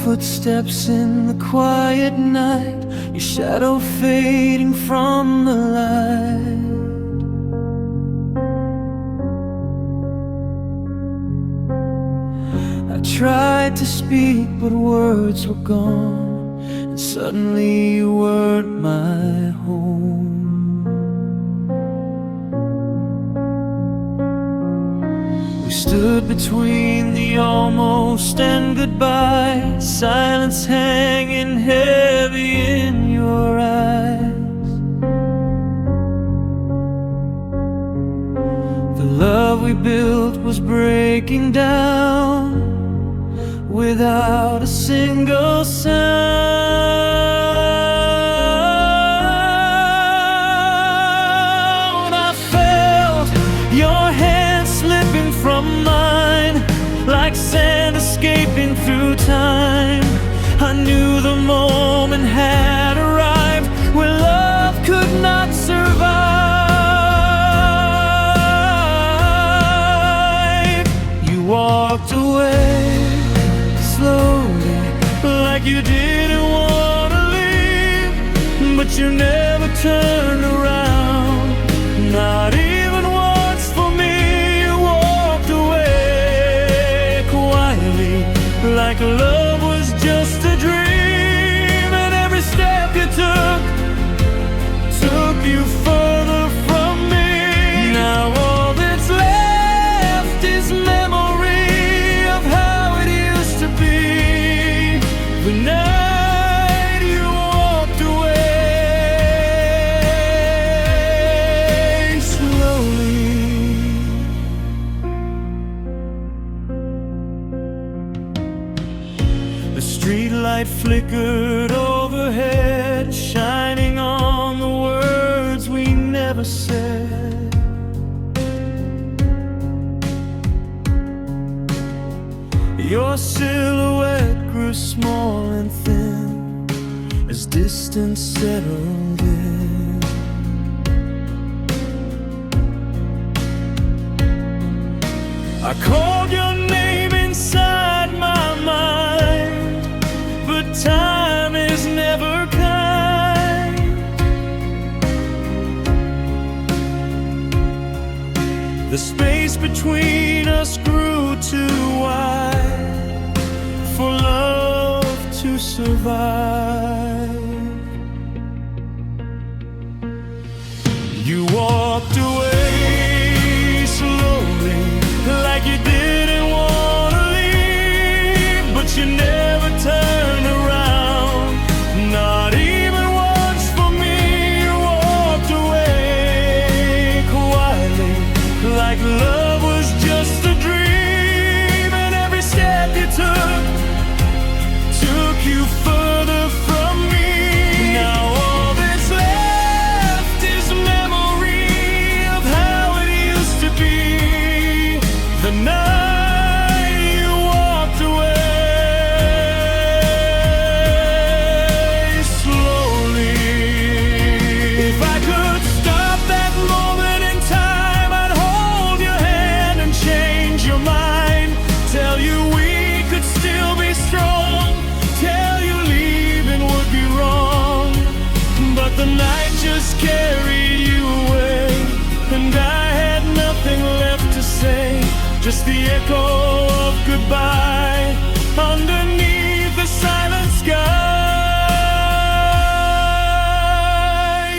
footsteps in the quiet night, your shadow fading from the light. I tried to speak, but words were gone, and suddenly you weren't my home. We stood between the almost and goodbye, silence hanging heavy in your eyes. The love we built was breaking down without a single sound. I felt your hand slipping from mine, like sand escaping through time. I knew the moment had arrived where love could not survive. You walked away slowly, like you didn't want to leave, but you never turned around, not even once for me. You walked away quietly, like love was just a dream, and every step you took you further from me. Now all that's left is memory of how it used to be, the night you walked away slowly. The streetlight flickered overhead, shining on the words we never said. Your silhouette grew small and thin as distance settled in. I called your name inside my mind, but time is never kind. The space between us grew too wide for love to survive. You walked away slowly, like you didn't want to leave, but you never turned around, not even once for me. You walked away quietly, like love was just a dream, and every step you took you further from me. Now all that's left is memory of how it used to be, the night you walked away slowly. If I could stop that moment in time, I'd hold your hand and change your mind, tell you we could still be strong, tell you leaving would be wrong. But the night just carried you away, and I had nothing left to say, just the echo of goodbye underneath the silent sky.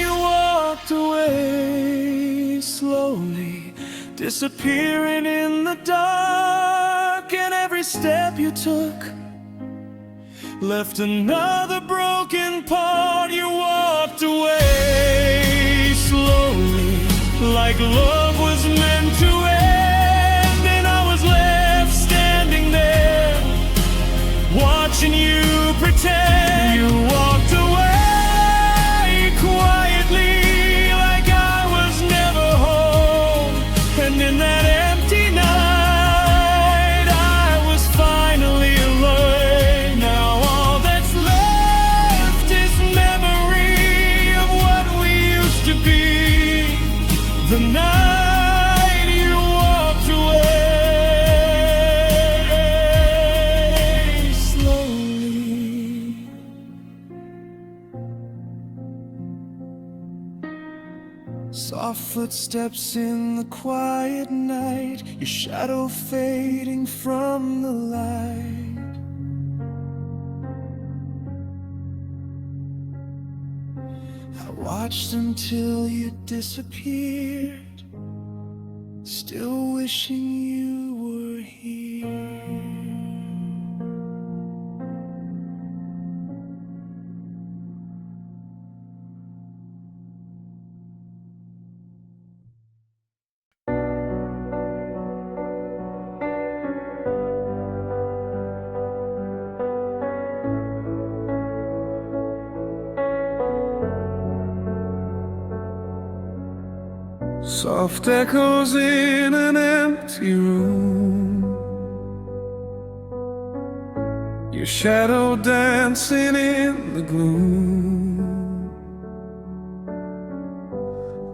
You walked away slowly, disappearing in the dark, and every step you took left another broken part. You walked away slowly, like love was meant to end, and I was left standing there, watching you pretend. You walked away quietly, like I was never home, and in that empty night I was finally alone. Now all that's left is memory of what we used to be, the night you walked away slowly. Soft footsteps in the quiet night, your shadow fading from the light. I watched until you disappeared, still wishing you were here. Soft echoes in an empty room, your shadow dancing in the gloom.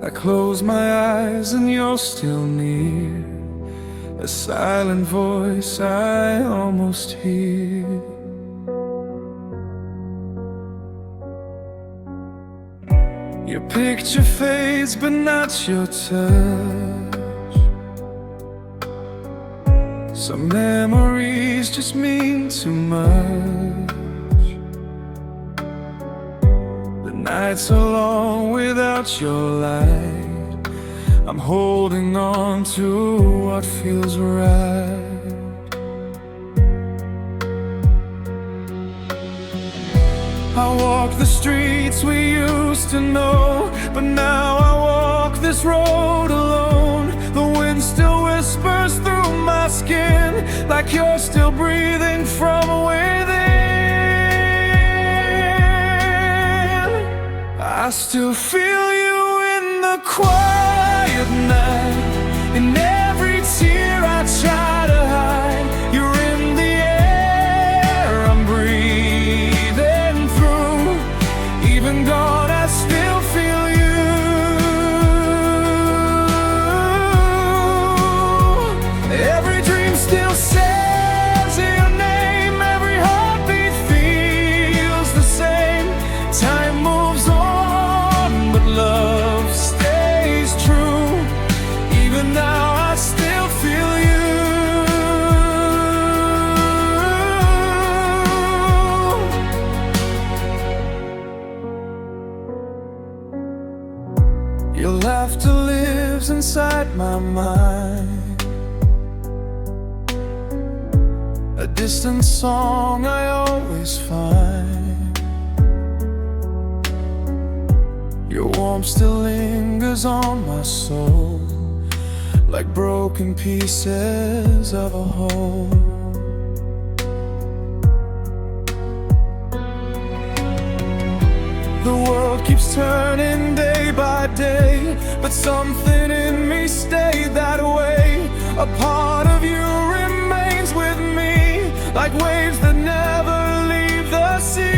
I close my eyes and you're still near, a silent voice I almost hear. Your picture fades, but not your touch. Some memories just mean too much. The nights are long without your light. I'm holding on to what feels right. I walk the streets we used to know, but now I walk this road alone. The wind still whispers through my skin, like you're still breathing from within. I still feel you in the quiet night, in every tear I try to hide. You're in the air I'm breathing through. Even gone, I still feel you. Every dream still says your name. Every heartbeat feels the same. Time moves on, but love stays true. Even now I still feel you. Your laughter lives inside my mind, a distant song I always find. Your warmth still lingers on my soul, like broken pieces of a whole. The world keeps turning day by day, but something in me stayed that way. A part of you remains with me, like waves that never leave the sea.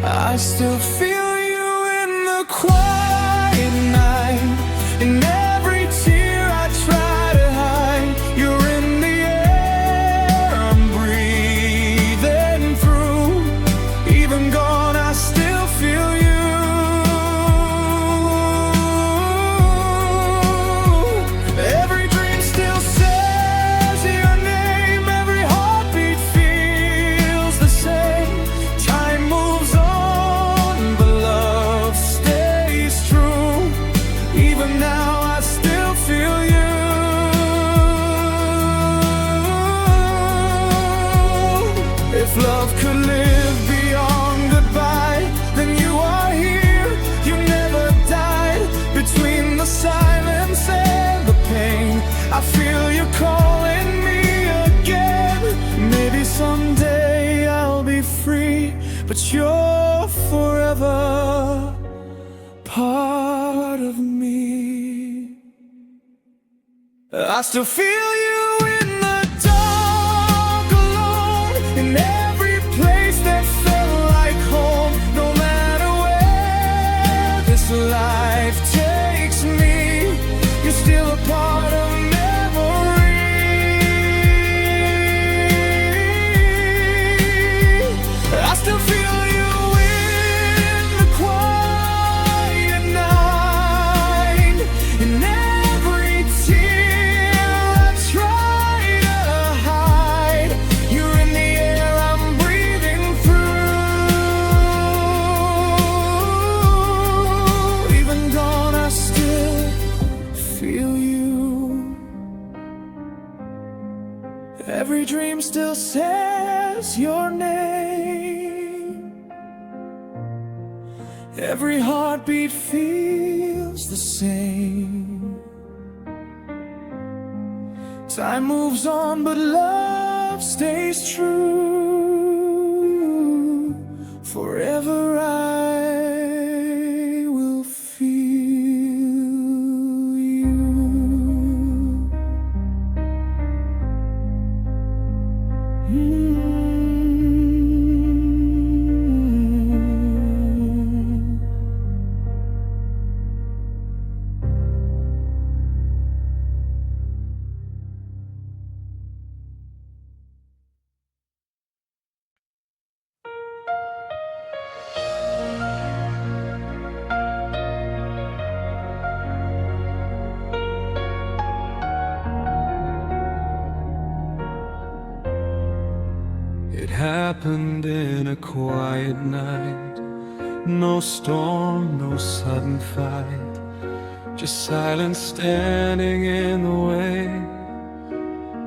I still feel you in the quiet night, in every tear I try to hide. You're in the air I'm breathing through. Even gone, I still feel you. Every dream still says your name. Every heartbeat feels the same. Time moves on, but love stays true. Even now I still feel you. If love could live beyond goodbye, then you are here. You never died. Between the silence and the pain, I feel you calling me again. Maybe someday I'll be free, but you're forever part of me. I still feel you in the dark, alone, in every place that felt like home. No matter where this life takes me, you're still a part of memory. I still feel you in the quiet. says your name. Every heartbeat feels the same. Time moves on, but love stays true. Forever I will feel you. It happened in a quiet night. No storm, no sudden fight, just silence standing in the way.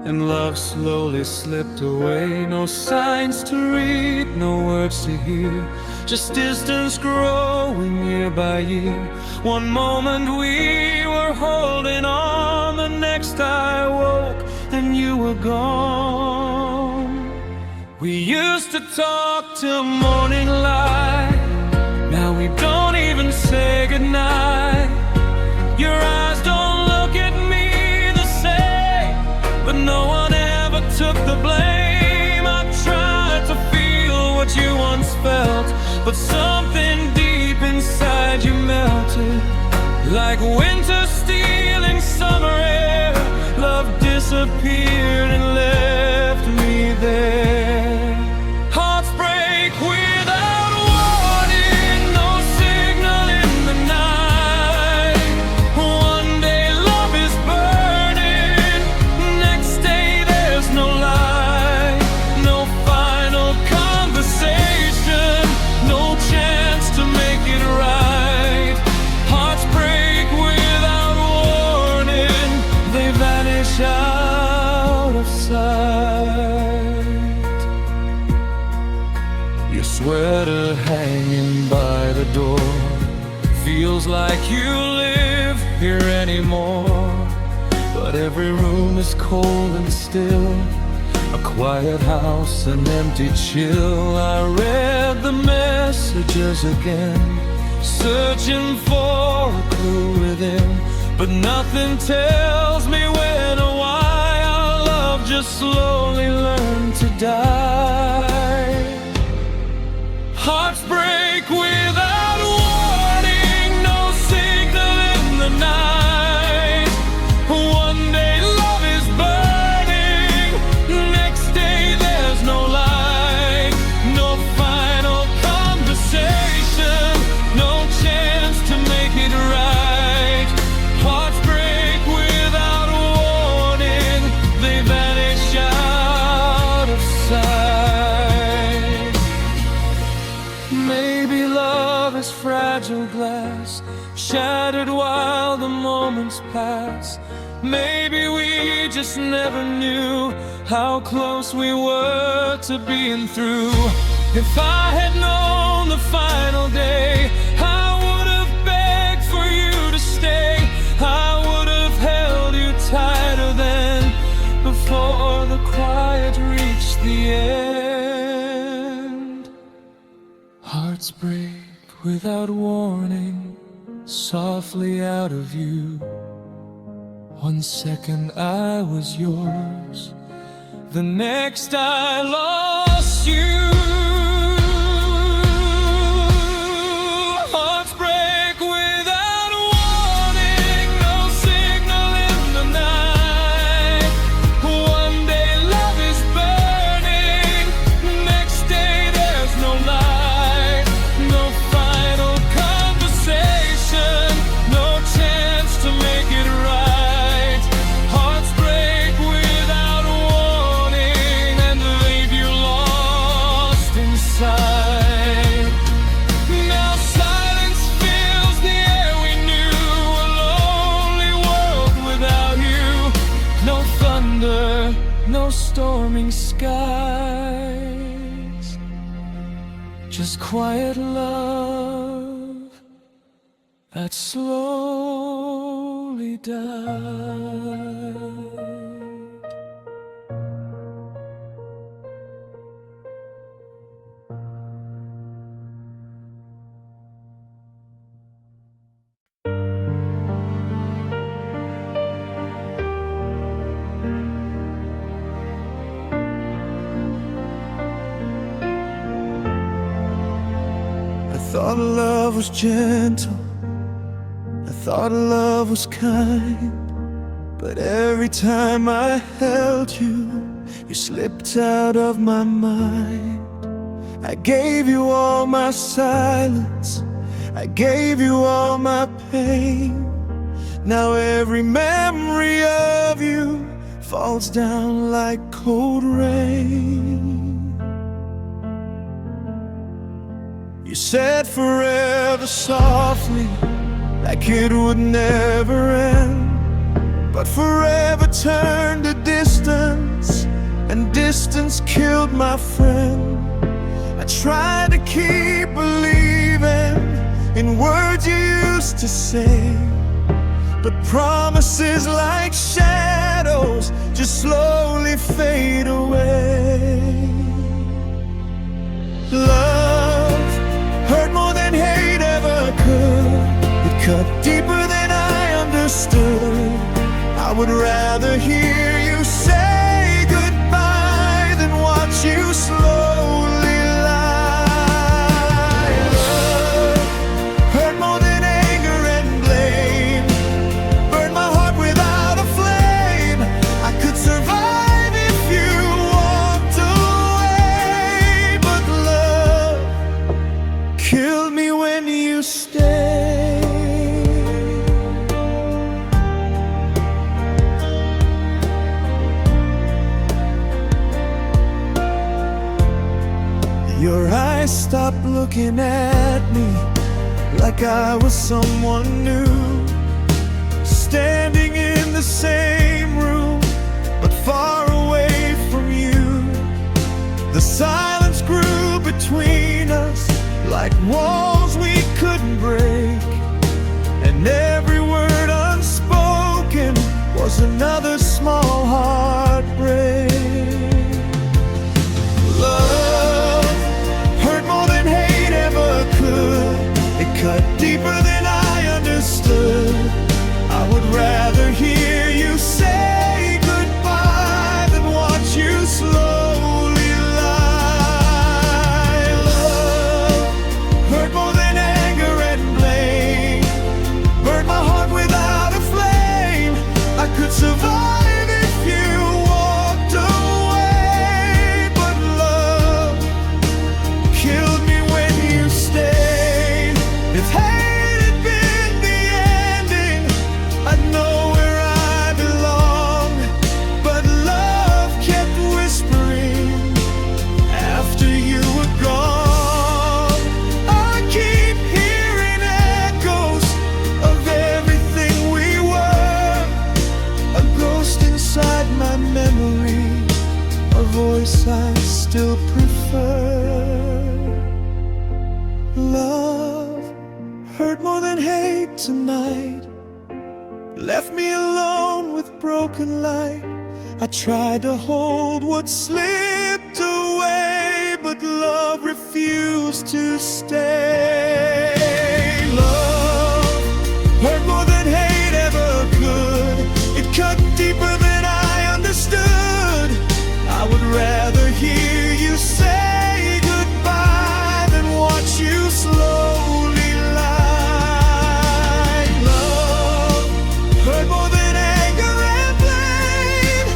And love slowly slipped away. No signs to read, no words to hear, just distance growing year by year. One moment we were holding on, the next I woke and you were gone. We used to talk till morning light. Now we don't even say goodnight. Your eyes don't look at me the same, but no one ever took the blame. I tried to feel what you once felt, but something deep inside you melted. Like winter stealing summer air, love disappeared and left me there. Hearts break without warning, no signal in the night. One day love is burning, next day there's no light. No final conversation, no chance to make it right. Hearts break without warning, they vanish out of sight. Your sweater hanging by the door, feels like you live here anymore. But every room is cold and still, a quiet house, an empty chill. I read the messages again, searching for a clue within, but nothing tells me when or why our love just slowly learned to die. Hearts break without warning, no signal in the night. One day love is burning, next day there's no light. No final conversation, no chance to make it right. Hearts break without warning, they vanish out of sight. Maybe love is fragile glass, shattered while the moments pass. Maybe we just never knew how close we were to being through. If I had known the final day, I would have begged for you to stay. I would have held you tighter than, before the quiet reached the end. Hearts break without warning, softly out of you. 1 second I was yours, the next I lost you. Hearts break without warning, no signal in the night. One day love is burning, next day there's no light. No final conversation, no chance to make it right. Hearts break without warning and leave you lost. just quiet love that slowly died. I thought love was gentle, I thought love was kind, but every time I held you, you slipped out of my mind. I gave you all my silence, I gave you all my pain. Now every memory of you falls down like cold rain. You said forever softly, like it would never end, but forever turned to distance, and distance killed my friend. I tried to keep believing in words you used to say, but promises like shadows just slowly fade away. Love hurt more than hate ever could. It cut deeper than I understood. I would rather hear you say goodbye than watch you slowly lie. Love hurt more than anger and blame, burned my heart without a flame. I could survive if you walked away, but love killed me when you stayed. Your eyes stopped looking at me like I was someone new, standing in the same room but far away from you. The silence grew between us like walls we couldn't break, and every word unspoken was another small heartbreak. Love hurt more than hate ever could. It cut deeper than I understood. I would rather hear you say goodbye than watch you slowly lie. Love hurt more than anger and blame, burned my heart without a flame. I could survive if you walked away, but love killed me when you stayed. If hate had been the ending, I'd know where I belong, but love kept whispering after you were gone. I keep hearing echoes of everything we were, a ghost inside my memory, a voice I still prefer. Love hurt more than hate tonight, left me alone with broken light. I tried to hold what slipped away, but love refused to stay. Love hurt more than hate ever could. It cut deeper than I understood. I would rather hear you say goodbye than watch you slowly lie. Love hurt more than anger and blame.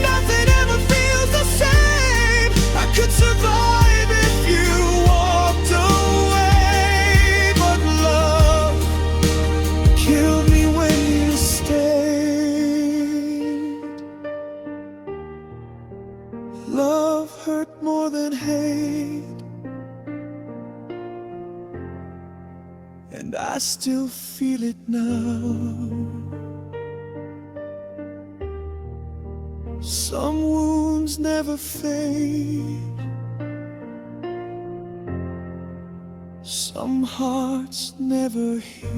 Nothing ever feels the same. I could survive if you walked away, but love killed me when you stayed. Love hurt more than hate, and I still feel it now. Some wounds never fade, Some hearts never heal.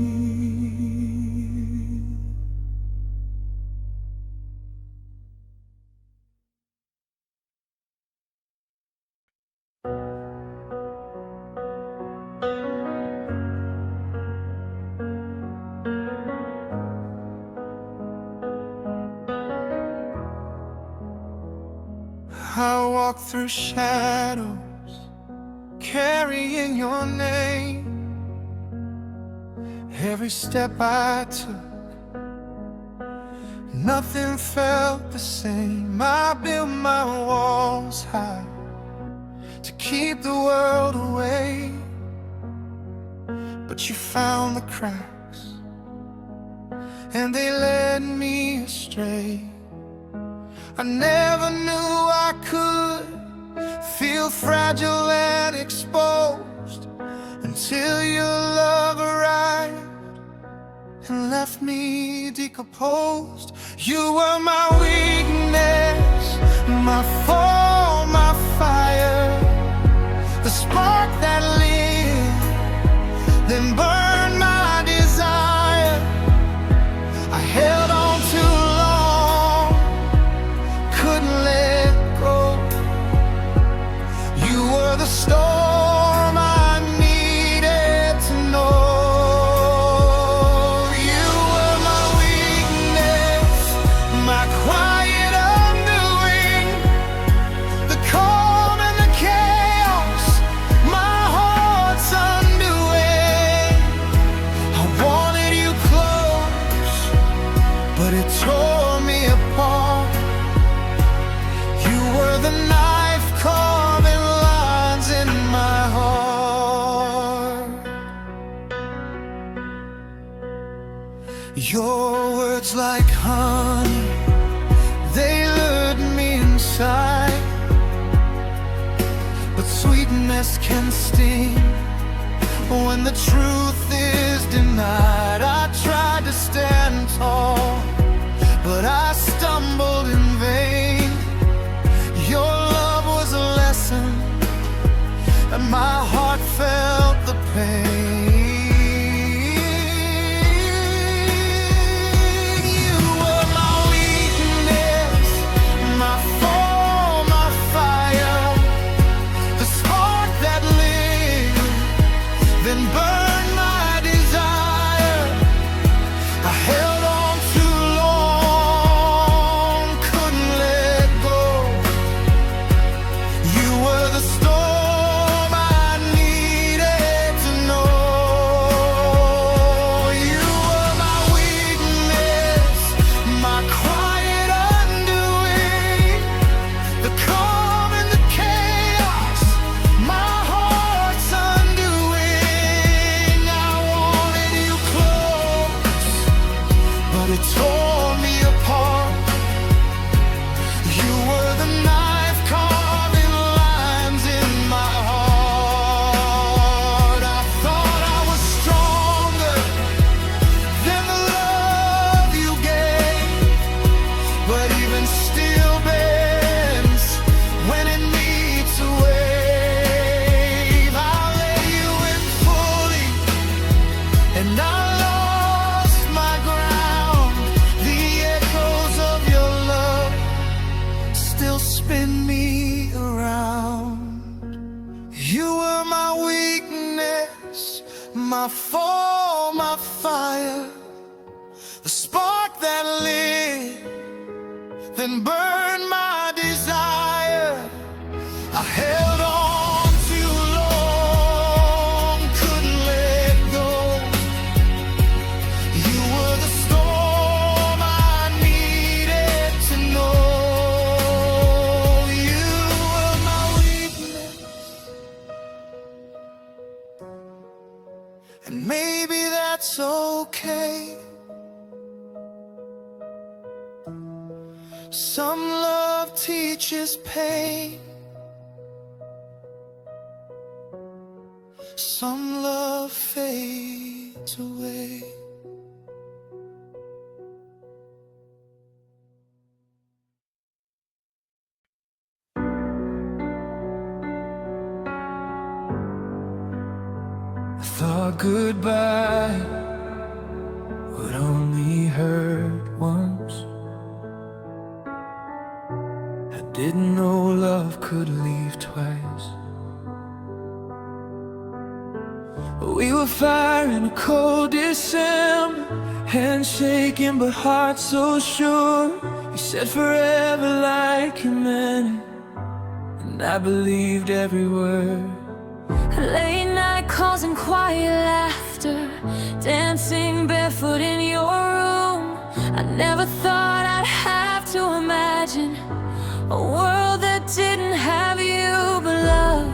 I walk through shadows, carrying your name. Every step I took, nothing felt the same. I built my walls high to keep the world away, but you found the cracks and they led me astray. I never knew I could feel fragile and exposed until your love arrived and left me decomposed. You were my weakness, my fall, my fire, the spark that lit, then burned my desire. I held on too long, couldn't let go. You were the storm I needed to know. You were my weakness, my quiet undoing, the calm and the chaos, my heart's undoing. I wanted you close, but it tore me apart. You were the knife carving lines in my heart. Your words like honey, they lured me inside, but sweetness can sting when the truth is denied. I tried to stand tall, but I stumbled in vain. Your love was a lesson, and my heart felt the pain. You were my weakness, my fall, my fire, the spark that lit, then burned my desire. I held on too long, couldn't let go. You were the storm I needed to know. You were my weakness, my quiet undoing, the calm and the chaos, my heart's undoing. I wanted you close, but it tore me apart. You were the knife carving lines in my heart. I thought I was stronger than the love you gave, but even still bends when it needs a wave. I let you in fully, and I lost my ground. The echoes of your love still spin me around. You were my weakness, my fall, my fire, the spark that lit, then burned my desire. I held on too long, couldn't let go. You were the storm I needed to know. You were my weakness, and maybe that's okay. Some love teaches pain, some love fades away. thought goodbye would only hurt once. I didn't know love could leave twice. We were fire in a cold December, hands shaking but heart so sure. You said forever like you meant it, and I believed every word. Late night calls and quiet laughter, dancing barefoot in your room. I never thought I'd have to imagine a world that didn't have you. But love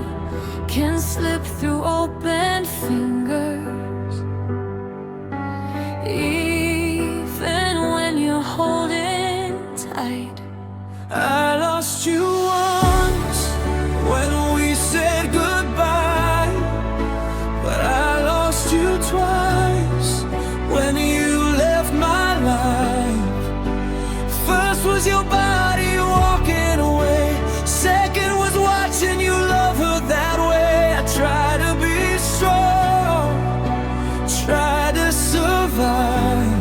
can slip through open fingers, even when you're holding tight. I lost you once when we said goodbye, but I lost you twice when you left my life. First was your body walking away, second was watching you love her that way. I tried to be strong, tried to survive,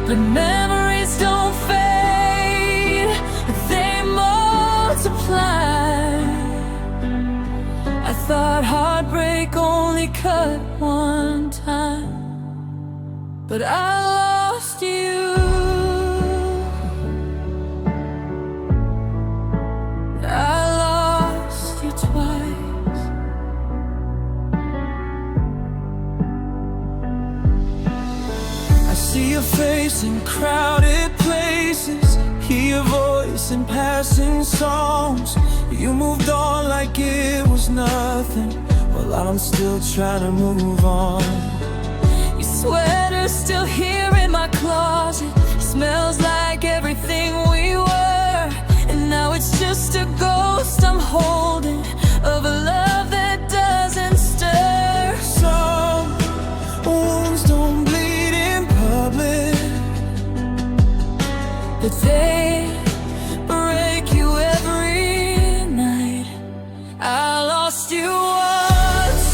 But memories don't fade, they multiply. I thought heartbreak only cut one time, but I lost you. I lost you twice. I see your face in crowded places, hear your voice in passing songs. You moved on like it was nothing, while I'm still trying to move on. Your sweater's still here in my closet, smells like everything we were. And now it's just a ghost I'm holding of a love that doesn't stir. Some wounds don't bleed in public, But they break you every night. I lost you once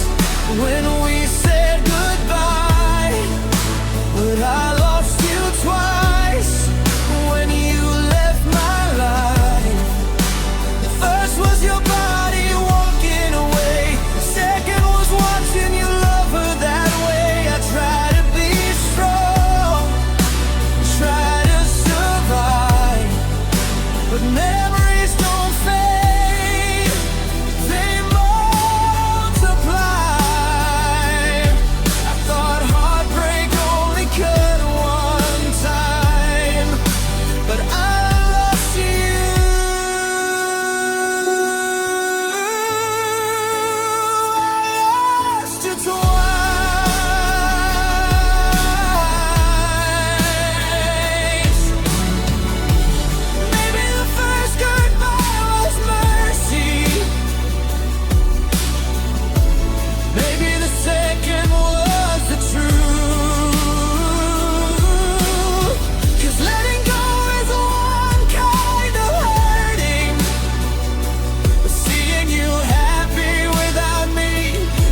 when we said goodbye, but I lost you twice when you left my life. First was your body walking away, second was watching you love her that way. I tried to be strong, tried to survive, but memories don't fade, they multiply. I thought heartbreak only cut one time, but I lost you. I lost you twice. Maybe the first goodbye was mercy, maybe the second was the truth. 'Cause letting go is one kind of hurting, but seeing you happy without me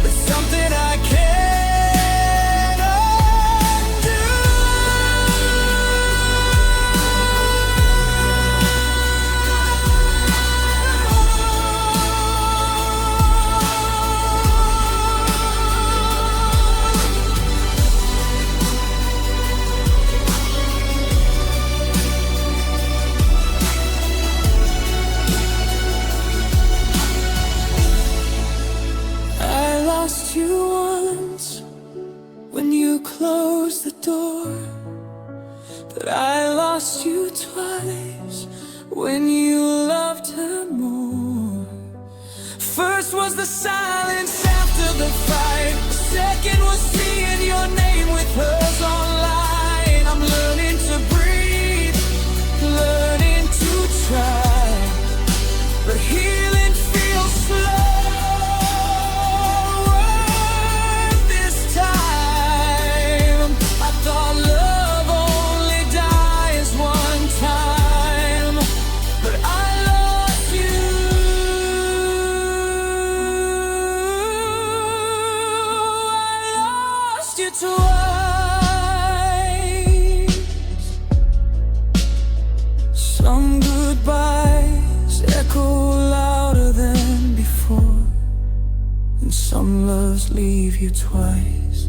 is something I can't undo. I lost you once when you closed the door, but I lost you twice when you loved her more. First was the silence after the fight, second was seeing your name with hers online. I'm learning to breathe, learning to try, but healing feels slower this time. I thought love only dies one time, but I lost you. I twice. Some goodbyes echo louder than before, and some loves leave you twice.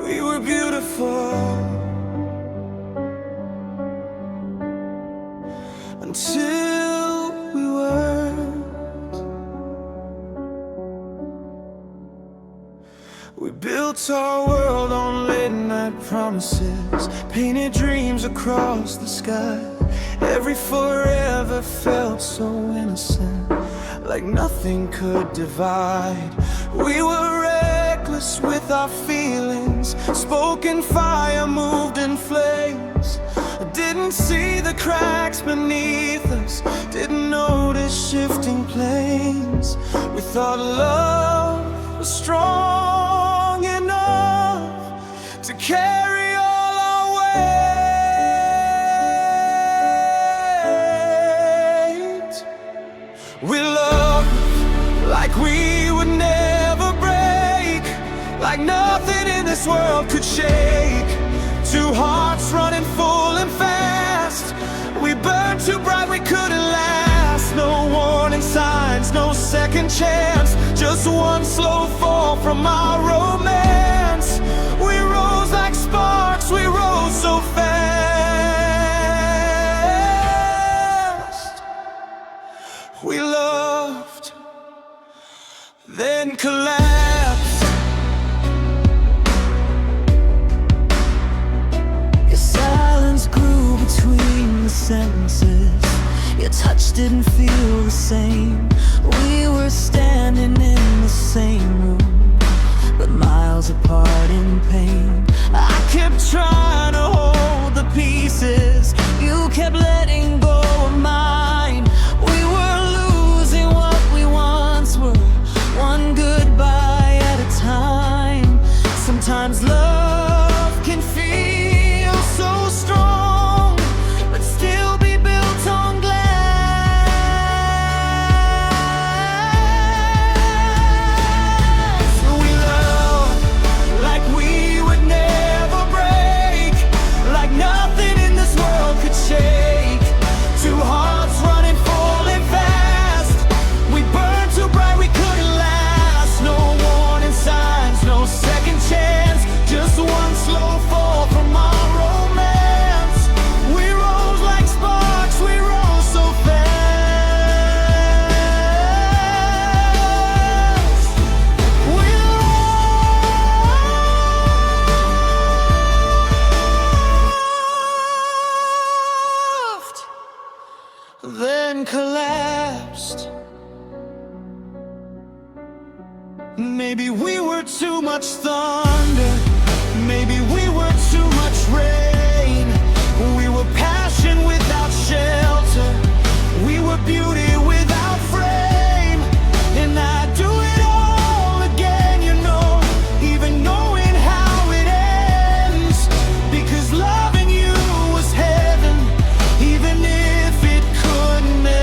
We were beautiful until we weren't. We built our world on late night promises, painted dreams across the sky. Every forever felt so innocent, like nothing could divide. We were reckless with our feelings, spoken fire moved in flames. Didn't see the cracks beneath us, didn't notice shifting planes. We thought love was strong enough to carry all our weight. We loved like we would never break, like nothing in this world could shake. Two hearts running full and fast, we burned too bright, we couldn't last. No warning signs, no second chance, just one slow fall from our romance. We rose like sparks, we rose so fast. We loved, then collapsed. Your silence grew between the sentences, your touch didn't feel the same. We were standing in the same room, but miles apart in pain. I kept trying to hold the pieces, you kept letting go of mine. We were losing what we once were, one goodbye at a time. Sometimes love can feel so strong, but still be built on glass. We love like we would never break, like nothing in this world could shake. Two hearts running full and fast, we burned too bright, we couldn't last. No warning signs, no second chance, just one slow fall from our romance. We rose like sparks, we rose so fast. We loved, then collapsed. Maybe we were too much thunder, maybe we were too much rain. We were passion without shelter, we were beauty without frame. And I'd do it all again, you know, even knowing how it ends. Because loving you was heaven, even if it couldn't end.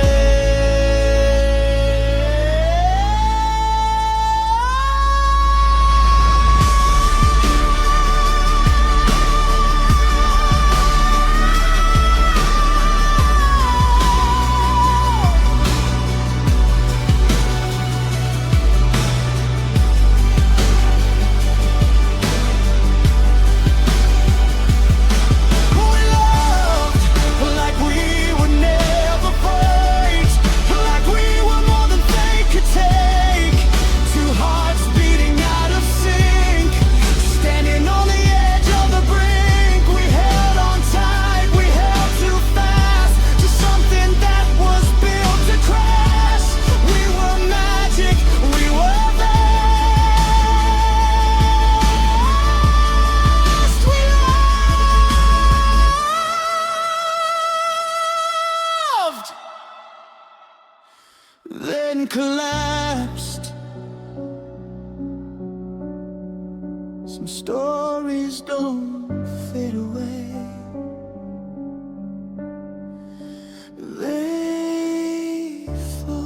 Then collapsed. Some stories don't fade away. They fall.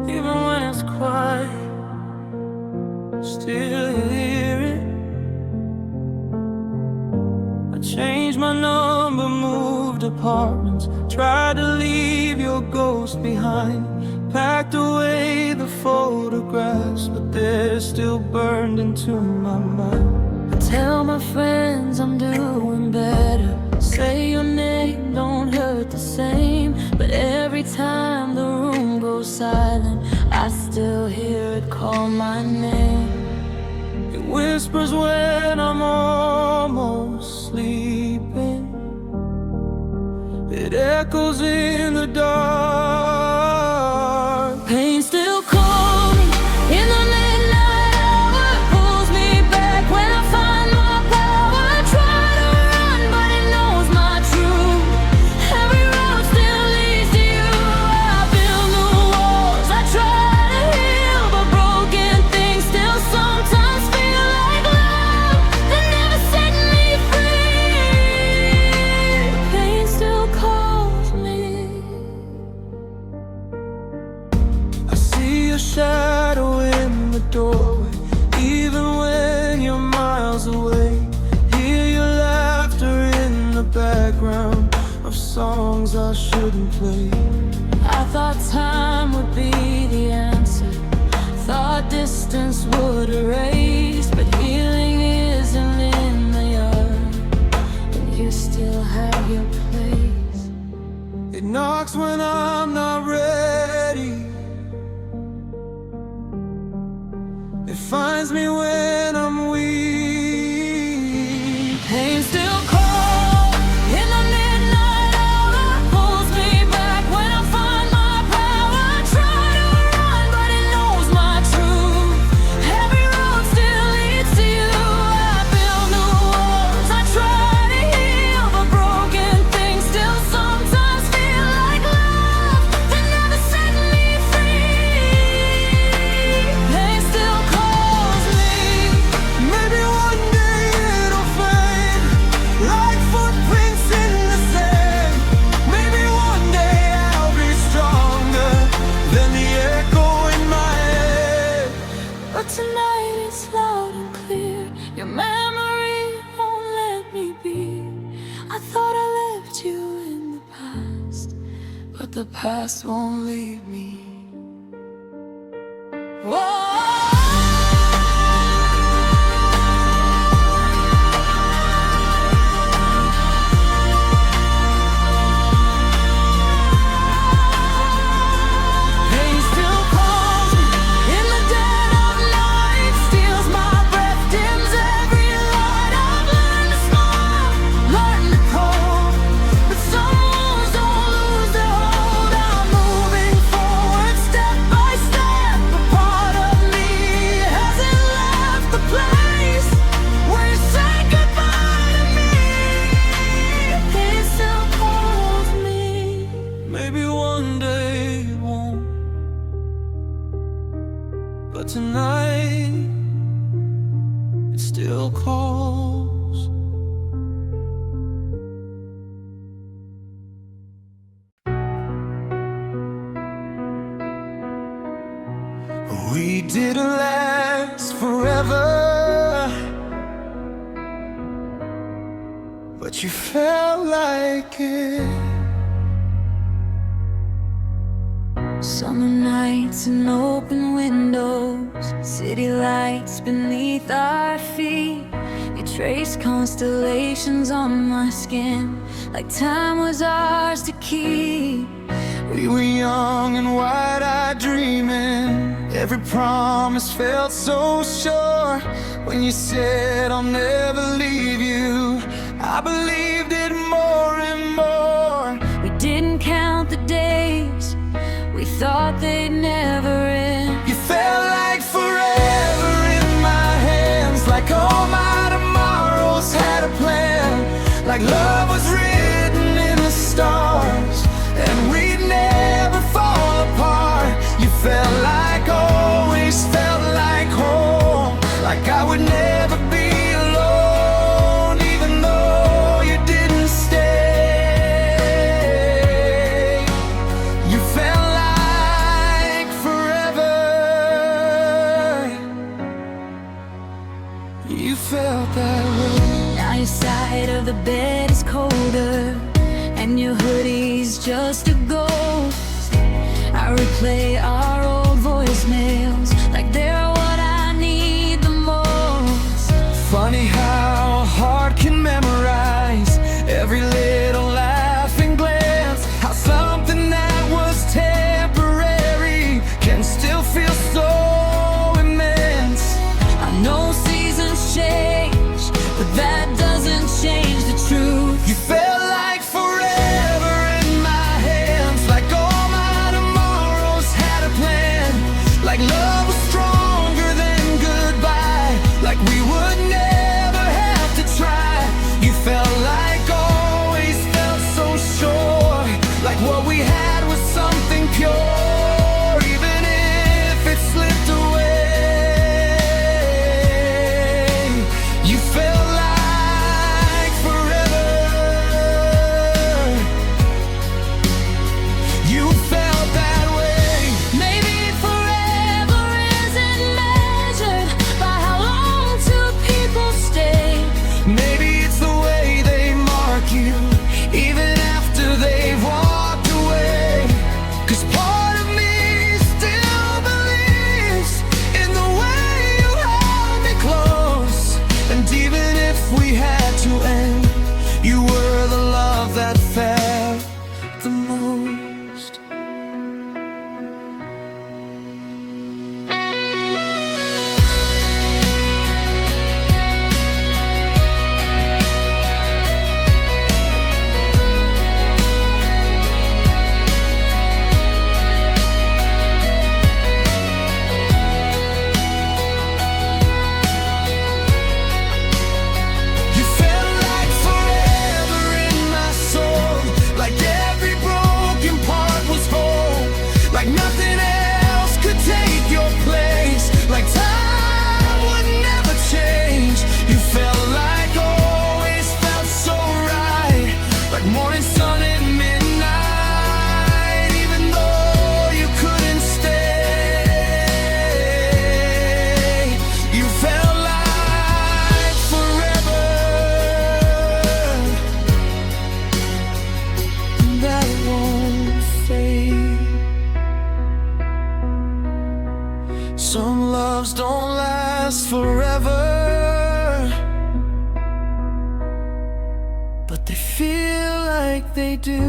Even when it's quiet, still you hear it. I changed my number, moved apartments, tried to leave your ghost behind, packed away the photographs, but they're still burned into my mind. I tell my friends I'm doing better, say your name don't hurt the same, but every time the room goes silent, I still hear it call my name. It whispers when I'm almost sleeping, it echoes in the dark. Pain still calls me in the midnight hour, pulls me back when I find my power. I try to run, but it knows my truth. Every road still leads to you. I build new walls, I try to heal, but broken things still sometimes feel like love that never set me free. Pain still calls me. I see your shadow in the doorway, even when you're miles away. Hear your laughter in the background of songs I shouldn't play. I thought time would be the answer, thought distance would erase, but healing isn't in the yard, and you still have your place. It knocks when I'm not ready, it finds me when I'm weak. Pain still calls in the midnight hour, pulls me back when I find my power. I try to run, but it knows my truth. Every road still leads to you. I build new walls, I try to heal, but broken things still sometimes feel like love that never set me free. Pain still calls me. Maybe one day it'll fade, like footprints in the sand. Maybe one day I'll be stronger than the echo in my head. But tonight it's loud and clear, your memory won't let me be. I thought I left you in the past, but the past won't leave me. Whoa. Pain still calls me in the dead of night, steals my breath, dims every light. I've learned to smile, learned to cold, but some wounds don't lose their hold. I'm moving forward step by step. A part of me hasn't left the place where you said goodbye to me. Pain still calls me. Maybe one day it won't, but tonight it still calls. We didn't last forever, but you felt like it. Summer nights and open windows, city lights beneath our feet. You trace constellations on my skin, like time was ours to keep. We were young and wide-eyed dreaming, every promise felt so sure. When you said I'll never leave you, I believed it more and more. We didn't count the days, we thought they'd never end. You felt like forever in my hands, like all my tomorrows had a plan. like love was written in the stars, and we'd never fall apart. You felt like always, felt like home, like I would never be alone, even though you didn't stay. You felt like forever. You felt that way. Now your side of the bed is colder, and your hoodie's just a ghost. I replay our old voicemails like they're what I need the most. Funny how a heart can memorize every little laughing glance, how something that was temporary can still feel so immense. I know seasons change, but that doesn't change the truth. You felt like forever in my hands, like all my tomorrows had a plan, like love was stronger than goodbye, like we would never have to try. You felt like always, felt so sure, like what we had was something pure, even if it slipped away. You felt like forever. You felt that way. Maybe forever isn't measured by how long two people stay. Maybe it's the way they mark you, even after they've walked away. 'Cause part of me still believes in the way you held me close. And even if we had to end, you were the love that felt the most. You felt like forever in my soul, like every broken part was whole, like nothing else could take your place, like time would never change. You felt like always, felt so right, like morning sun at midnight, even though you couldn't stay. You felt like forever. That won't fade. Some loves don't last forever, but they feel like they do.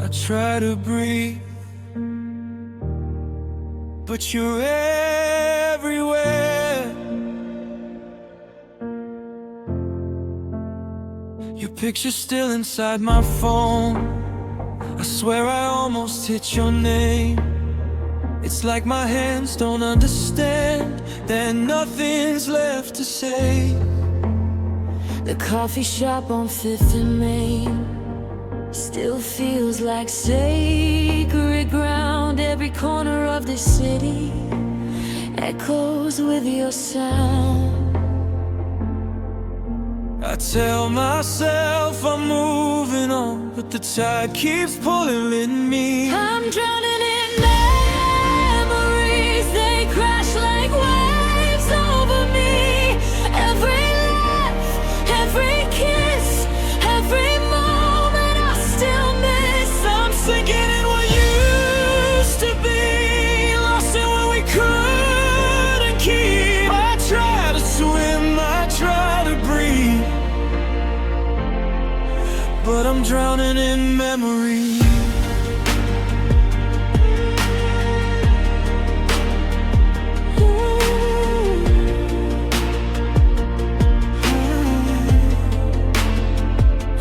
I try to breathe, but you're everywhere. Your picture's still inside my phone. I swear I almost hit your name. It's like my hands don't understand that nothing's left to say. The coffee shop on 5th and Main still feels like sacred ground. Every corner of this city echoes with your sound. I tell myself I'm moving on, but the tide keeps pulling me. I'm drowning in memories, they crash like waves over me. Every laugh, every kiss, every moment I still miss. I'm sinking in what used to be, lost in what we couldn't keep. I try to swim, I try to breathe, but I'm drowning in memory.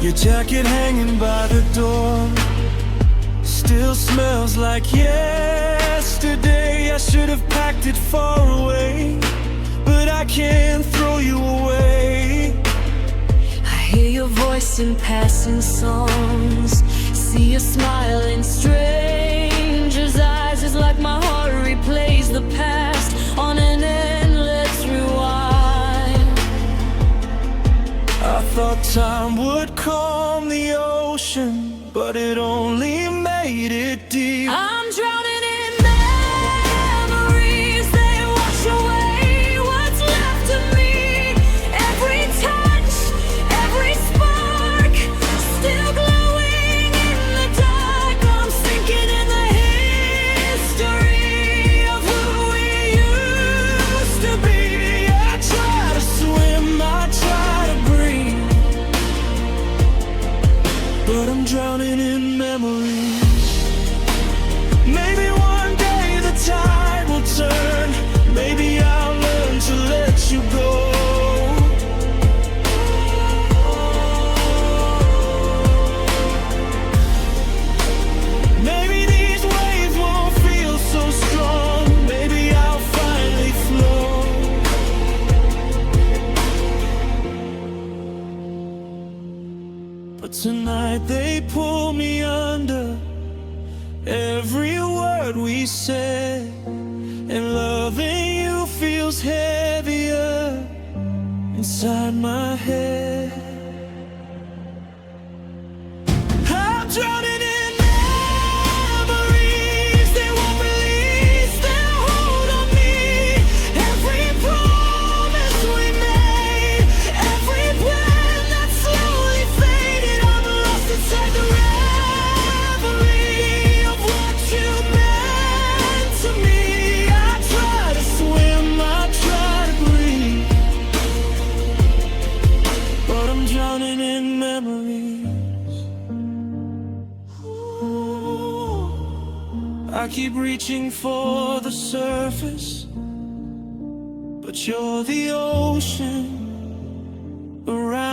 Your jacket hanging by the door still smells like yesterday. I should have packed it far away, but I can't throw you away. I hear your voice in passing songs, see your smile in strangers' eyes. It's like my heart replays the past on an endless rewind. I thought time would calm the ocean, but it only made it deep. I'm drowning in memories, they wash away what's left of me. Every touch, every spark, still glowing in the dark. I'm sinking in the history of who we used to be. I try to swim, I try to breathe, but I'm drowning in memories. Maybe one day the tide will turn. Maybe I'll learn to let you go. Maybe these waves won't feel so strong. Maybe I'll finally float. But tonight they pull me under. Every word we said, and loving you feels heavier inside my head. I'm drowning in memories, they won't release their hold on me. Every promise we made, every plan that slowly faded, I'm lost inside the reverie of what you meant to me. I try to swim, I try to breathe, but I'm drowning in memories. I keep reaching for the surface, but you're the ocean around